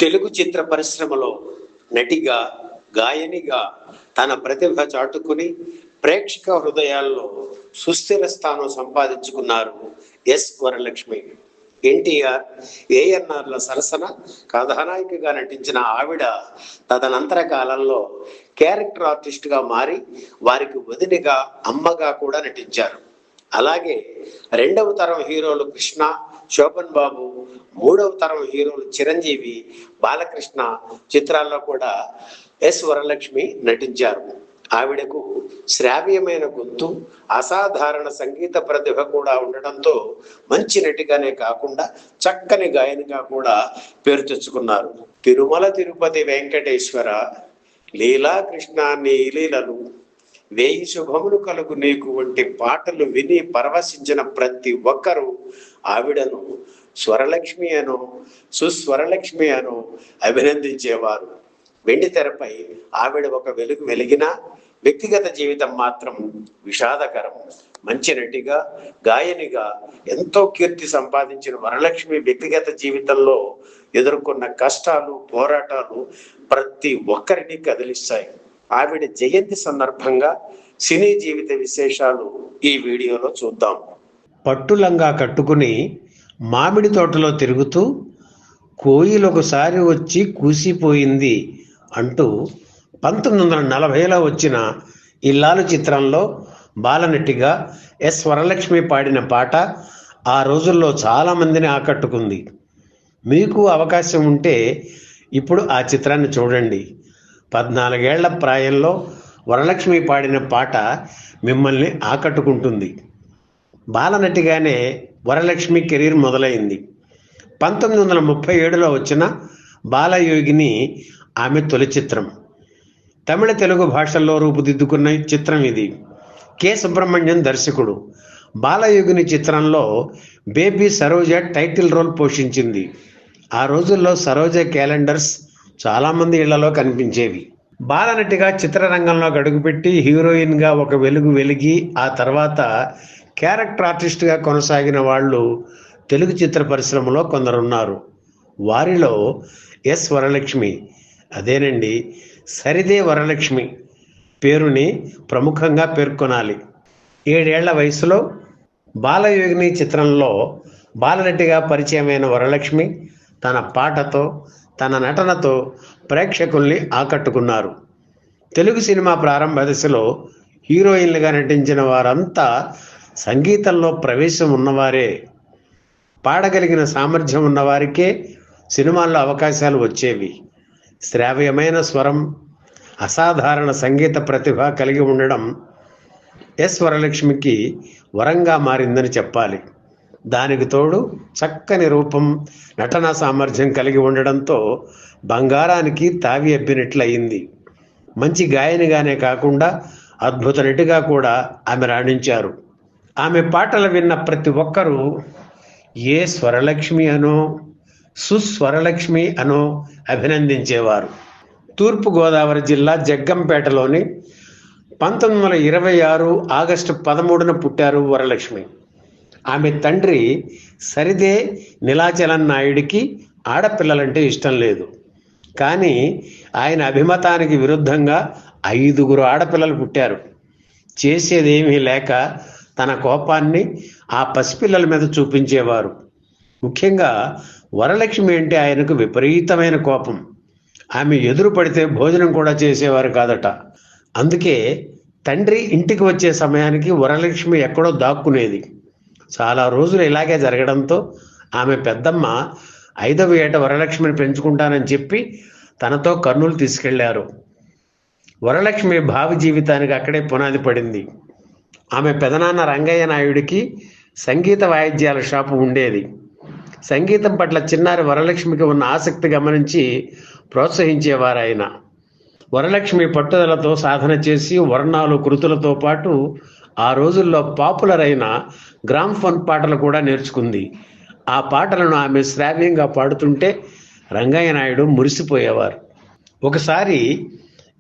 తెలుగు చిత్ర పరిశ్రమలో నటిగా, గాయనిగా తన ప్రతిభ చాటుకుని ప్రేక్షక హృదయాల్లో సుస్థిర స్థానం సంపాదించుకున్నారు ఎస్ వరలక్ష్మి. ఎన్టీఆర్, ఏఎన్ఆర్ల సరసన కథానాయికగా నటించిన ఆవిడ తదనంతర కాలంలో క్యారెక్టర్ ఆర్టిస్ట్గా మారి వారికి వదినగా, అమ్మగా కూడా నటించారు. అలాగే రెండవ తరం హీరోలు కృష్ణ, శోభన్ బాబు, మూడవ తరం హీరోలు చిరంజీవి, బాలకృష్ణ చిత్రాల్లో కూడా ఎస్ వరలక్ష్మి నటించారు. ఆవిడకు శ్రావ్యమైన గొంతు, అసాధారణ సంగీత ప్రతిభ కూడా ఉండడంతో మంచి నటిగానే కాకుండా చక్కని గాయనిగా కూడా పేరు తెచ్చుకున్నారు. తిరుమల తిరుపతి వెంకటేశ్వర, లీలా కృష్ణ నీ లీలలు, వేయి శుభములు కలుగు నీకు వంటి పాటలు విని పరవశించిన ప్రతి ఒక్కరూ ఆవిడను స్వరలక్ష్మి అనో, సుస్వరలక్ష్మి అనో అభినందించేవారు. వెండి తెరపై ఆవిడ ఒక వెలుగు వెలిగినా వ్యక్తిగత జీవితం మాత్రం విషాదకరం. మంచి నటిగా, గాయనిగా ఎంతో కీర్తి సంపాదించిన వరలక్ష్మి వ్యక్తిగత జీవితంలో ఎదుర్కొన్న కష్టాలు, పోరాటాలు ప్రతి ఒక్కరిని కదిలిస్తాయి. ఆవిడ జయంతి సందర్భంగా సినీ జీవిత విశేషాలు ఈ వీడియోలో చూద్దాం. పట్టులంగా కట్టుకుని మామిడి తోటలో తిరుగుతూ కోయిలొకసారి వచ్చి కూసిపోయింది అంటూ 1940లో వచ్చిన ఇల్లాలు చిత్రంలో బాలనటిగా ఎస్ వరలక్ష్మి పాడిన పాట ఆ రోజుల్లో చాలామందిని ఆకట్టుకుంది. మీకు అవకాశం ఉంటే ఇప్పుడు ఆ చిత్రాన్ని చూడండి. 14 ఏళ్ల ప్రాయంలో వరలక్ష్మి పాడిన పాట మిమ్మల్ని ఆకట్టుకుంటుంది. బాలనటిగానే వరలక్ష్మి కెరీర్ మొదలైంది. 1937లో వచ్చిన బాలయోగిని ఆమె తొలి చిత్రం. తమిళ, తెలుగు భాషల్లో రూపుదిద్దుకున్న చిత్రం ఇది. కె సుబ్రహ్మణ్యం దర్శకుడు. బాలయోగిని చిత్రంలో బేబీ సరోజ టైటిల్ రోల్ పోషించింది. ఆ రోజుల్లో సరోజ క్యాలెండర్స్ చాలామంది ఇళ్లలో కనిపించేవి. బాలనటిగా చిత్రరంగంలో అడుగుపెట్టి హీరోయిన్గా ఒక వెలుగు వెలిగి ఆ తర్వాత క్యారెక్టర్ ఆర్టిస్ట్గా కొనసాగిన వాళ్ళు తెలుగు చిత్ర పరిశ్రమలో కొందరున్నారు. వారిలో ఎస్ వరలక్ష్మి, అదేనండి సరిదే వరలక్ష్మి పేరుని ప్రముఖంగా పేర్కొనాలి. 7 ఏళ్ల వయసులో బాలయోగిని చిత్రంలో బాలనటిగా పరిచయమైన వరలక్ష్మి తన పాటతో, తన నటనతో ప్రేక్షకుల్ని ఆకట్టుకున్నారు. తెలుగు సినిమా ప్రారంభ దశలో హీరోయిన్లుగా నటించిన వారంతా సంగీతంలో ప్రవేశం ఉన్నవారే. పాడగలిగిన సామర్థ్యం ఉన్నవారికే సినిమాల్లో అవకాశాలు వచ్చేవి. శ్రావ్యమైన స్వరం, అసాధారణ సంగీత ప్రతిభ కలిగి ఉండడం ఎస్ వరలక్ష్మికి వరంగా మారిందని చెప్పాలి. దానికి తోడు చక్కని రూపం, నటనా సామర్థ్యం కలిగి ఉండడంతో బంగారానికి తావి అబ్బినట్లయింది. మంచి గాయనిగానే కాకుండా అద్భుత నటిగా కూడా ఆమె రాణించారు. ఆమె పాటలు విన్న ప్రతి ఒక్కరూ ఏ స్వరలక్ష్మి అనో, సుస్వరలక్ష్మి అనో అభినందించేవారు. తూర్పుగోదావరి జిల్లా జగ్గంపేటలోని 1926 ఆగస్టు 13న పుట్టారు వరలక్ష్మి. ఆమె తండ్రి సరిదే నీలాచలం నాయుడికి ఆడపిల్లలంటే ఇష్టం లేదు. కానీ ఆయన అభిమతానికి విరుద్ధంగా 5 ఆడపిల్లలు పుట్టారు. చేసేదేమీ లేక తన కోపాన్ని ఆ పసిపిల్లల మీద చూపించేవారు. ముఖ్యంగా వరలక్ష్మి అంటే ఆయనకు విపరీతమైన కోపం. ఆమె ఎదురు పడితే భోజనం కూడా చేసేవారు కాదట. అందుకే తండ్రి ఇంటికి వచ్చే సమయానికి వరలక్ష్మి ఎక్కడో దాక్కునేది. చాలా రోజులు ఇలాగే జరగడంతో ఆమె పెద్దమ్మ 5వ ఏట వరలక్ష్మిని పెంచుకుంటానని చెప్పి తనతో కర్నూలు తీసుకెళ్లారు. వరలక్ష్మి భావి జీవితానికి అక్కడే పునాది పడింది. ఆమె పెదనాన్న రంగయ్య నాయుడికి సంగీత వాయిద్యాల షాపు ఉండేది. సంగీతం పట్ల చిన్నారి వరలక్ష్మికి ఉన్న ఆసక్తి గమనించి ప్రోత్సహించేవారు ఆయన. వరలక్ష్మి పట్టుదలతో సాధన చేసి వర్ణాలు, కృతులతో పాటు ఆ రోజుల్లో పాపులర్ అయిన గ్రామ్ఫోన్ పాటలు కూడా నేర్చుకుంది. ఆ పాటలను ఆమె శ్రావ్యంగా పాడుతుంటే రంగయ్య నాయుడు మురిసిపోయేవారు. ఒకసారి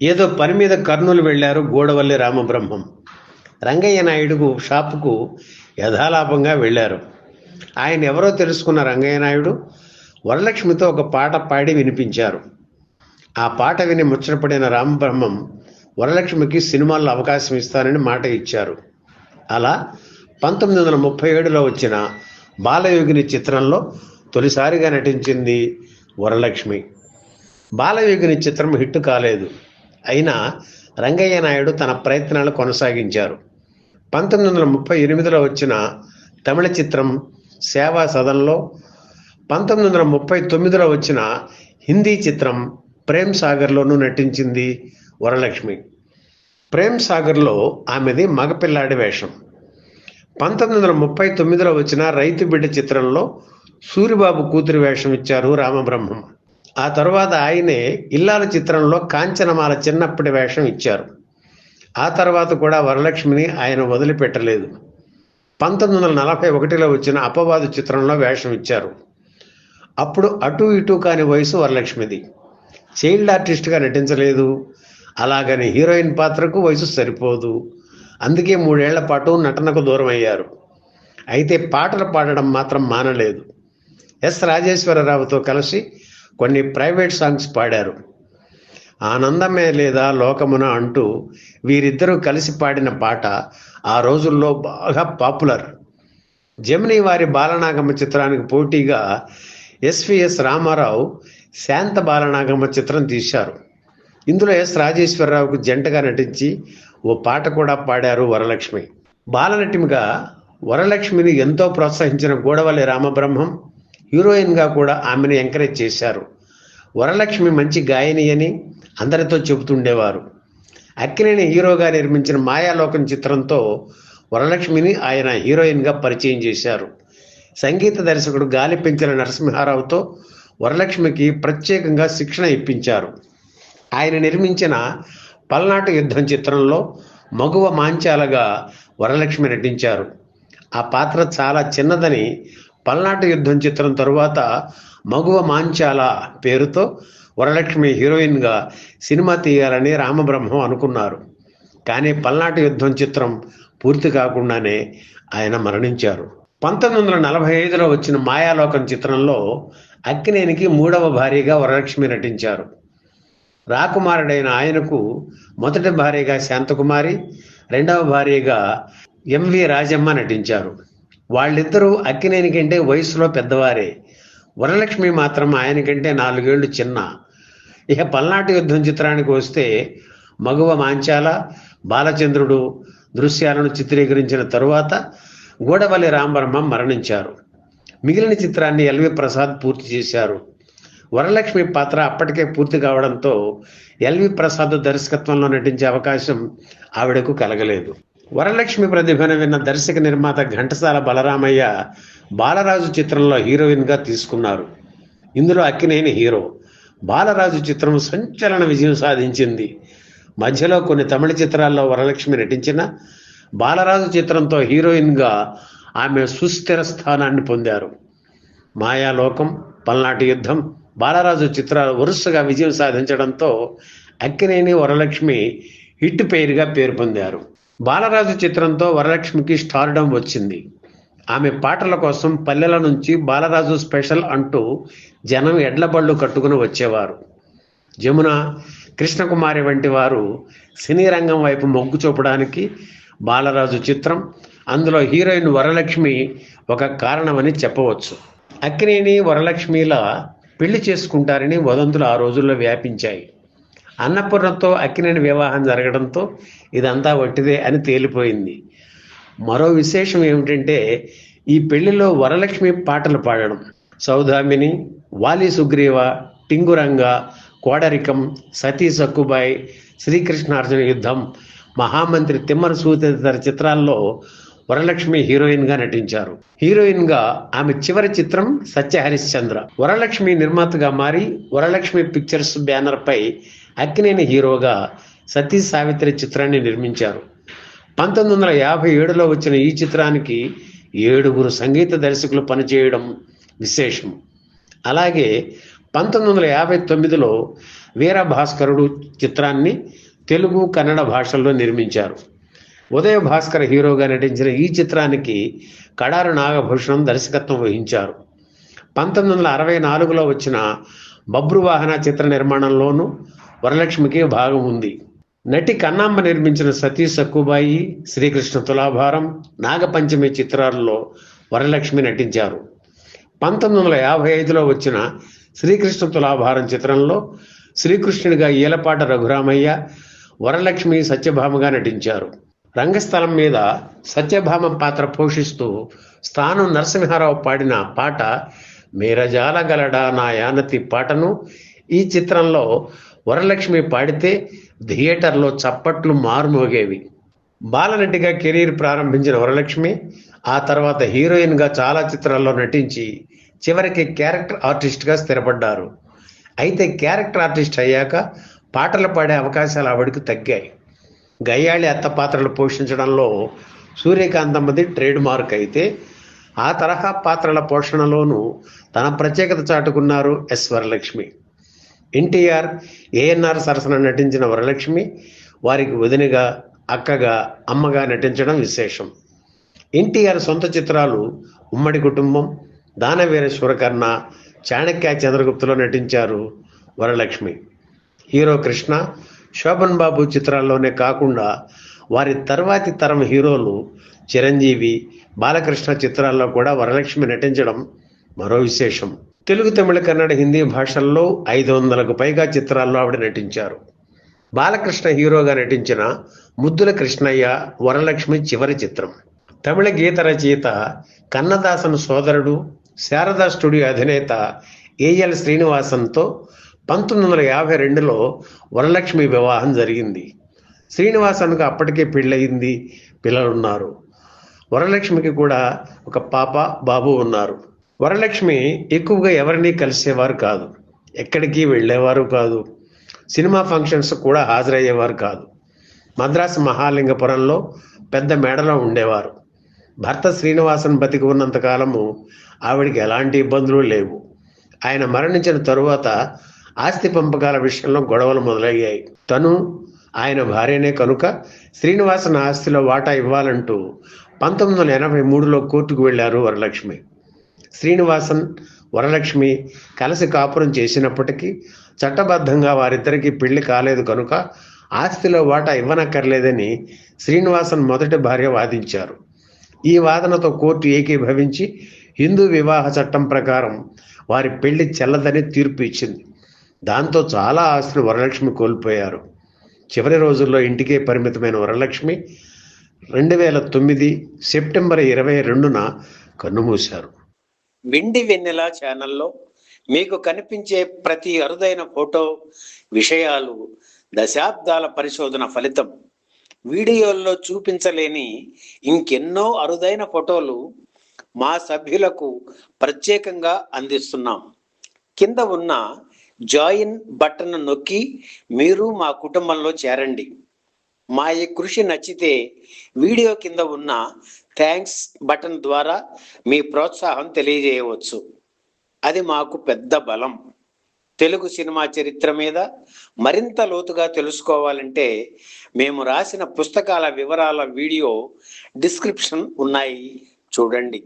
ఏదో పని మీద కర్నూలు వెళ్ళారు గూడవల్లి రామబ్రహ్మం. రంగయ్య నాయుడు షాపుకు యథాలాపంగా వెళ్ళారు. ఆయన ఎవరో తెలుసుకున్న రంగయ్య నాయుడు వరలక్ష్మితో ఒక పాట పాడి వినిపించారు. ఆ పాట విని ముచ్చటపడిన రామబ్రహ్మం వరలక్ష్మికి సినిమాల్లో అవకాశం ఇస్తానని మాట ఇచ్చారు. అలా 1937లో వచ్చిన బాలయోగిని చిత్రంలో తొలిసారిగా నటించింది వరలక్ష్మి. బాలయోగిని చిత్రం హిట్ కాలేదు. అయినా రంగయ్య నాయుడు తన ప్రయత్నాలు కొనసాగించారు. 1938లో వచ్చిన తమిళ చిత్రం సేవా సదన్లో, 1939లో వచ్చిన హిందీ చిత్రం ప్రేమ్ సాగర్లోనూ నటించింది వరలక్ష్మి. ప్రేమ్ సాగర్లో ఆమెది మగపిల్లాడి వేషం. 1939లో వచ్చిన రైతు బిడ్డ చిత్రంలో సూరిబాబు కూతురి వేషం ఇచ్చారు రామబ్రహ్మం. ఆ తరువాత ఆయనే ఇల్లాల చిత్రంలో కాంచనమాల చిన్నప్పటి వేషం ఇచ్చారు. ఆ తర్వాత కూడా వరలక్ష్మిని ఆయన వదిలిపెట్టలేదు. 1941లో వచ్చిన అపవాదు చిత్రంలో వేషం ఇచ్చారు. అప్పుడు అటు ఇటు కాని వయసు వరలక్ష్మిది. చైల్డ్ ఆర్టిస్ట్గా నటించలేదు. అలాగని హీరోయిన్ పాత్రకు వయసు సరిపోదు. అందుకే 3 ఏళ్ల పాటు నటనకు దూరం అయ్యారు. అయితే పాటలు పాడడం మాత్రం మానలేదు. ఎస్ రాజేశ్వరరావుతో కలిసి కొన్ని ప్రైవేట్ సాంగ్స్ పాడారు. ఆనందమే లేదా లోకమున అంటూ వీరిద్దరూ కలిసి పాడిన పాట ఆ రోజుల్లో బాగా పాపులర్. జమినీ వారి బాలనాగమ్మ చిత్రానికి పోటీగా ఎస్విఎస్ రామారావు శాంత బాలనాగమ్మ చిత్రం తీశారు. ఇందులో ఎస్ రాజేశ్వరరావుకు జంటగా నటించి ఓ పాట కూడా పాడారు వరలక్ష్మి. బాలనటిగా వరలక్ష్మిని ఎంతో ప్రోత్సహించిన గూడవల్లి రామబ్రహ్మం హీరోయిన్గా కూడా ఆమెను ఎంకరేజ్ చేశారు. వరలక్ష్మి మంచి గాయని అని అందరితో చెబుతుండేవారు. అక్కినేని హీరోగా నిర్మించిన మాయాలోకం చిత్రంతో వరలక్ష్మిని ఆయన హీరోయిన్గా పరిచయం చేశారు. సంగీత దర్శకుడు గాలిపెంచెల నరసింహారావుతో వరలక్ష్మికి ప్రత్యేకంగా శిక్షణ ఇప్పించారు. ఆయన నిర్మించిన పల్నాటి యుద్ధం చిత్రంలో మగువ మాంచాలగా వరలక్ష్మి నటించారు. ఆ పాత్ర చాలా చిన్నదని పల్నాటి యుద్ధం చిత్రం తరువాత మగువ మాంచాల పేరుతో వరలక్ష్మి హీరోయిన్గా సినిమా తీయాలని రామబ్రహ్మం అనుకున్నారు. కానీ పల్నాటి యుద్ధం చిత్రం పూర్తి కాకుండానే ఆయన మరణించారు. 1945లో వచ్చిన మాయాలోకం చిత్రంలో అక్కినేనికి 3వ భార్యగా వరలక్ష్మి నటించారు. రాకుమారుడైన ఆయనకు మొదటి భార్యగా శాంతకుమారి, 2వ భార్యగా ఎంవి రాజమ్మ నటించారు. వాళ్ళిద్దరూ అక్కినేని కంటే వయసులో పెద్దవారే. వరలక్ష్మి మాత్రం ఆయన కంటే 4 ఏళ్లు చిన్న. ఇక పల్నాటి యుద్ధం చిత్రానికి వస్తే మగువ మాంచాల, బాలచంద్రుడు దృశ్యాలను చిత్రీకరించిన తరువాత గూడవల్లి రామబ్రహ్మం మరణించారు. మిగిలిన చిత్రాన్ని ఎల్వి ప్రసాద్ పూర్తి చేశారు. వరలక్ష్మి పాత్ర అప్పటికే పూర్తి కావడంతో ఎల్వి ప్రసాద్ దర్శకత్వంలో నటించే అవకాశం ఆవిడకు కలగలేదు. వరలక్ష్మి ప్రతిభను విన్న దర్శక నిర్మాత ఘంటసాల బలరామయ్య బాలరాజు చిత్రంలో హీరోయిన్గా తీసుకున్నారు. ఇందులో అక్కినేని హీరో. బాలరాజు చిత్రం సంచలన విజయం సాధించింది. మధ్యలో కొన్ని తమిళ చిత్రాల్లో వరలక్ష్మి నటించిన బాలరాజు చిత్రంతో హీరోయిన్గా ఆమె సుస్థిర స్థానాన్ని పొందారు. మాయాలోకం, పల్నాటి యుద్ధం, బాలరాజు చిత్రాలు వరుసగా విజయం సాధించడంతో అక్కినేని వరలక్ష్మి హిట్ పేరుగా పేరు పొందారు. బాలరాజు చిత్రంతో వరలక్ష్మికి స్టార్డమ్ వచ్చింది. ఆమె పాటల కోసం పల్లెల నుంచి బాలరాజు స్పెషల్ అంటూ జనం ఎడ్లబళ్ళు కట్టుకుని వచ్చేవారు. జమున, కృష్ణకుమారి వంటి వారు సినీ రంగం వైపు మొగ్గు చూపడానికి బాలరాజు చిత్రం, అందులో హీరోయిన్ వరలక్ష్మి ఒక కారణమని చెప్పవచ్చు. అక్కినేని వరలక్ష్మిల పెళ్లి చేసుకుంటారని వదంతులు ఆ రోజుల్లో వ్యాపించాయి. అన్నపూర్ణతో అక్కినేని వివాహం జరగడంతో ఇదంతా వట్టిదే అని తేలిపోయింది. మరో విశేషం ఏమిటంటే ఈ పెళ్లిలో వరలక్ష్మి పాటలు పాడడం. సౌదామిని, వాలి సుగ్రీవ, టింగురంగ, కోడరికం, సతీ సక్కుబాయ్, శ్రీకృష్ణార్జున యుద్ధం, మహామంత్రి తిమ్మన సూతి తదితర చిత్రాల్లో వరలక్ష్మి హీరోయిన్గా నటించారు. హీరోయిన్గా ఆమె చివరి చిత్రం సత్యహరిశ్చంద్ర. వరలక్ష్మి నిర్మాతగా మారి వరలక్ష్మి పిక్చర్స్ బ్యానర్పై అక్కినేని హీరోగా సతీ సావిత్రి చిత్రాన్ని నిర్మించారు. 1957లో వచ్చిన ఈ చిత్రానికి 7 సంగీత దర్శకులు పనిచేయడం విశేషం. అలాగే 1959లో వీరభాస్కరుడు చిత్రాన్ని తెలుగు, కన్నడ భాషల్లో నిర్మించారు. ఉదయ భాస్కర్ హీరోగా నటించిన ఈ చిత్రానికి కడారు నాగభూషణం దర్శకత్వం వహించారు. 1964లో వచ్చిన బబ్రువాహన చిత్ర నిర్మాణంలోనూ వరలక్ష్మికి భాగం ఉంది. నటి కన్నాంబ నిర్మించిన సతీ సక్కుబాయి, శ్రీకృష్ణ తులాభారం, నాగపంచమి చిత్రాల్లో వరలక్ష్మి నటించారు. 1955లో వచ్చిన శ్రీకృష్ణ తులాభారం చిత్రంలో శ్రీకృష్ణుడిగా ఈలపాట రఘురామయ్య, వరలక్ష్మి సత్యభామగా నటించారు. రంగస్థలం మీద సత్యభామ పాత్ర పోషిస్తూ స్థానం నరసింహారావు పాడిన పాట మేరజాలగలడా నా యానతి పాటను ఈ చిత్రంలో వరలక్ష్మి పాడితే థియేటర్లో చప్పట్లు మారుమోగేవి. బాలనటిగా కెరీర్ ప్రారంభించిన వరలక్ష్మి ఆ తర్వాత హీరోయిన్గా చాలా చిత్రాల్లో నటించి చివరికి క్యారెక్టర్ ఆర్టిస్ట్గా స్థిరపడ్డారు. అయితే క్యారెక్టర్ ఆర్టిస్ట్ అయ్యాక పాటలు పాడే అవకాశాలు ఆవిడకి తగ్గాయి. గయ్యాళి అత్త పాత్రలు పోషించడంలో సూర్యకాంతమ్మది ట్రేడ్ మార్క్ అయితే ఆ తరహా పాత్రల పోషణలోనూ తన ప్రత్యేకత చాటుకున్నారు ఎస్ వరలక్ష్మి. ఎన్టీఆర్, ఏఎన్ఆర్ సరసన నటించిన వరలక్ష్మి వారికి వదినగా, అక్కగా, అమ్మగా నటించడం విశేషం. ఎన్టీఆర్ సొంత చిత్రాలు ఉమ్మడి కుటుంబం, దానవీర శూరకర్ణ, చాణక్య చంద్రగుప్తులో నటించారు వరలక్ష్మి. హీరో కృష్ణ, శోభన్ బాబు చిత్రాల్లోనే కాకుండా వారి తర్వాతి తరం హీరోలు చిరంజీవి, బాలకృష్ణ చిత్రాల్లో కూడా వరలక్ష్మి నటించడం మరో విశేషం. తెలుగు, తమిళ, కన్నడ, హిందీ భాషల్లో 500కు పైగా చిత్రాల్లో ఆవిడ నటించారు. బాలకృష్ణ హీరోగా నటించిన ముద్దుల కృష్ణయ్య వరలక్ష్మి చివరి చిత్రం. తమిళ గీత రచయిత కన్నదాసన్ సోదరుడు, శారదా స్టూడియో అధినేత ఏఎల్ శ్రీనివాసన్తో 1952లో వరలక్ష్మి వివాహం జరిగింది. శ్రీనివాసన్కు అప్పటికే పెళ్ళయింది, పిల్లలున్నారు. వరలక్ష్మికి కూడా ఒక పాప, బాబు ఉన్నారు. వరలక్ష్మి ఎక్కువగా ఎవరినీ కలిసేవారు కాదు, ఎక్కడికి వెళ్ళేవారు కాదు, సినిమా ఫంక్షన్స్ కూడా హాజరయ్యేవారు కాదు. మద్రాసు మహాలింగపురంలో పెద్ద మేడలో ఉండేవారు. భర్త శ్రీనివాసన్ బతికి ఉన్నంతకాలము ఆవిడికి ఎలాంటి ఇబ్బందులు లేవు. ఆయన మరణించిన తరువాత ఆస్తి పంపకాల విషయంలో గొడవలు మొదలయ్యాయి. తను ఆయన భార్యనే కనుక శ్రీనివాసన్ ఆస్తిలో వాటా ఇవ్వాలంటూ 1983లో కోర్టుకు వెళ్లారు వరలక్ష్మి. శ్రీనివాసన్, వరలక్ష్మి కలిసి కాపురం చేసినప్పటికీ చట్టబద్ధంగా వారిద్దరికీ పెళ్లి కాలేదు కనుక ఆస్తిలో వాటా ఇవ్వనక్కర్లేదని శ్రీనివాసన్ మొదటి భార్య వాదించారు. ఈ వాదనతో కోర్టు ఏకీభవించి హిందూ వివాహ చట్టం ప్రకారం వారి పెళ్లి చెల్లదని తీర్పు ఇచ్చింది. దాంతో చాలా ఆస్తులు వరలక్ష్మి కోల్పోయారు. చివరి రోజుల్లో ఇంటికే పరిమితమైన వరలక్ష్మి 2009 సెప్టెంబర్ 22న కన్నుమూశారు. వెండి వెన్నెల ఛానల్లో మీకు కనిపించే ప్రతి అరుదైన ఫోటో, విషయాలు దశాబ్దాల పరిశోధన ఫలితం. వీడియోల్లో చూపించలేని ఇంకెన్నో అరుదైన ఫోటోలు మా సభ్యులకు ప్రత్యేకంగా అందిస్తున్నాం. కింద ఉన్న జాయిన్ బటన్ నొక్కి మీరు మా కుటుంబంలో చేరండి. మా ఈ కృషి నచ్చితే వీడియో కింద ఉన్న థ్యాంక్స్ బటన్ ద్వారా మీ ప్రోత్సాహం తెలియజేయవచ్చు. అది మాకు పెద్ద బలం. తెలుగు సినిమా చరిత్ర మీద మరింత లోతుగా తెలుసుకోవాలంటే మేము రాసిన పుస్తకాల వివరాల వీడియో డిస్క్రిప్షన్ ఉన్నాయి, చూడండి.